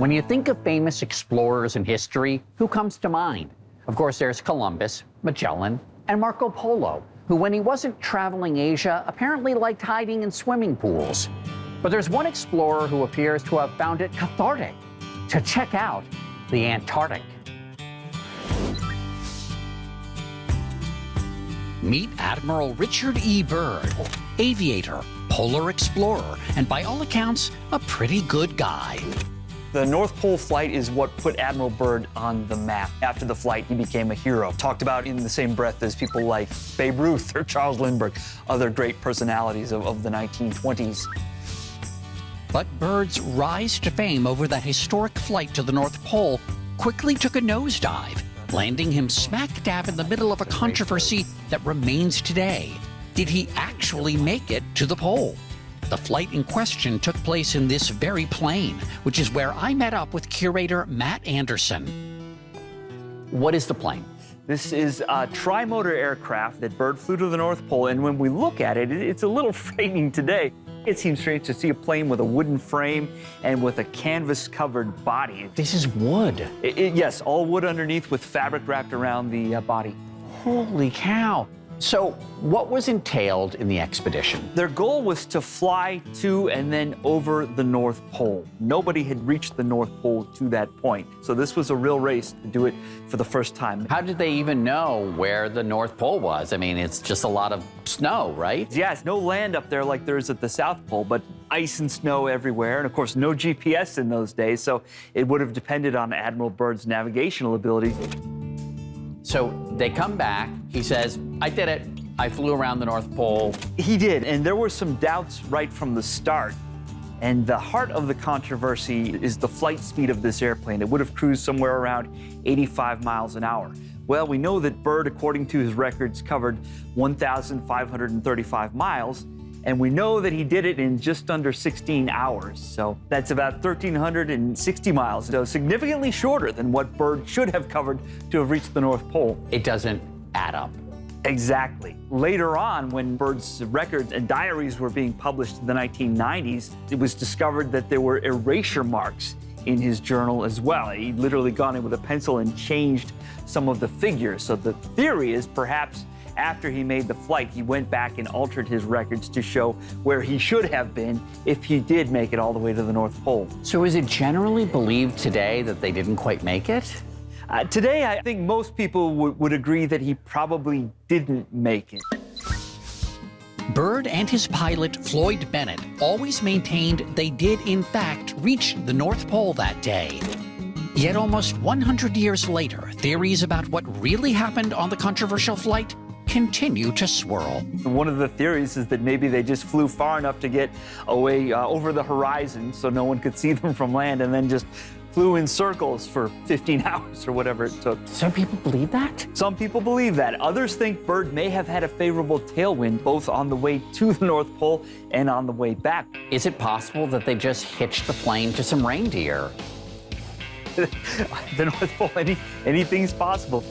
When you think of famous explorers in history, who comes to mind? Of course, there's Columbus, Magellan, and Marco Polo, who, when he wasn't traveling Asia, apparently liked hiding in swimming pools. But there's one explorer who appears to have found it cathartic to check out the Antarctic. Meet Admiral Richard E. Byrd, aviator, polar explorer, and by all accounts, a pretty good guy. The North Pole flight is what put Admiral Byrd on the map. After the flight, he became a hero, talked about in the same breath as people like Babe Ruth or Charles Lindbergh, other great personalities of the 1920s. But Byrd's rise to fame over that historic flight to the North Pole quickly took a nosedive, landing him smack dab in the middle of a controversy that remains today. Did he actually make it to the pole? The flight in question took place in this very plane, which is where I met up with curator Matt Anderson. What is the plane? This is a tri-motor aircraft that Byrd flew to the North Pole, and when we look at it, it's a little frightening today. It seems strange to see a plane with a wooden frame and with a canvas-covered body. This is wood. Yes, all wood underneath with fabric wrapped around the body. Holy cow. So what was entailed in the expedition? Their goal was to fly to and then over the North Pole. Nobody had reached the North Pole to that point. So this was a real race to do it for the first time. How did they even know where the North Pole was? I mean, it's just a lot of snow, right? Yes, no land up there like there is at the South Pole, but ice and snow everywhere. And of course, no GPS in those days. So it would have depended on Admiral Byrd's navigational abilities. So they come back, he says, I did it. I flew around the North Pole. He did, and there were some doubts right from the start. And the heart of the controversy is the flight speed of this airplane. It would have cruised somewhere around 85 miles an hour. Well, we know that Byrd, according to his records, covered 1,535 miles, and we know that he did it in just under 16 hours. So that's about 1,360 miles, so significantly shorter than what Byrd should have covered to have reached the North Pole. It doesn't add up. Exactly. Later on, when Byrd's records and diaries were being published in the 1990s, it was discovered that there were erasure marks in his journal as well. He'd literally gone in with a pencil and changed some of the figures. So the theory is perhaps after he made the flight, he went back and altered his records to show where he should have been if he did make it all the way to the North Pole. So is it generally believed today that they didn't quite make it? Today, I think most people would agree that he probably didn't make it. Byrd and his pilot, Floyd Bennett, always maintained they did, in fact, reach the North Pole that day. Yet almost 100 years later, theories about what really happened on the controversial flight continue to swirl. One of the theories is that maybe they just flew far enough to get away over the horizon so no one could see them from land, and then just flew in circles for 15 hours or whatever it took. Some people believe that? Some people believe that. Others think Byrd may have had a favorable tailwind both on the way to the North Pole and on the way back. Is it possible that they just hitched the plane to some reindeer? The North Pole, anything's possible.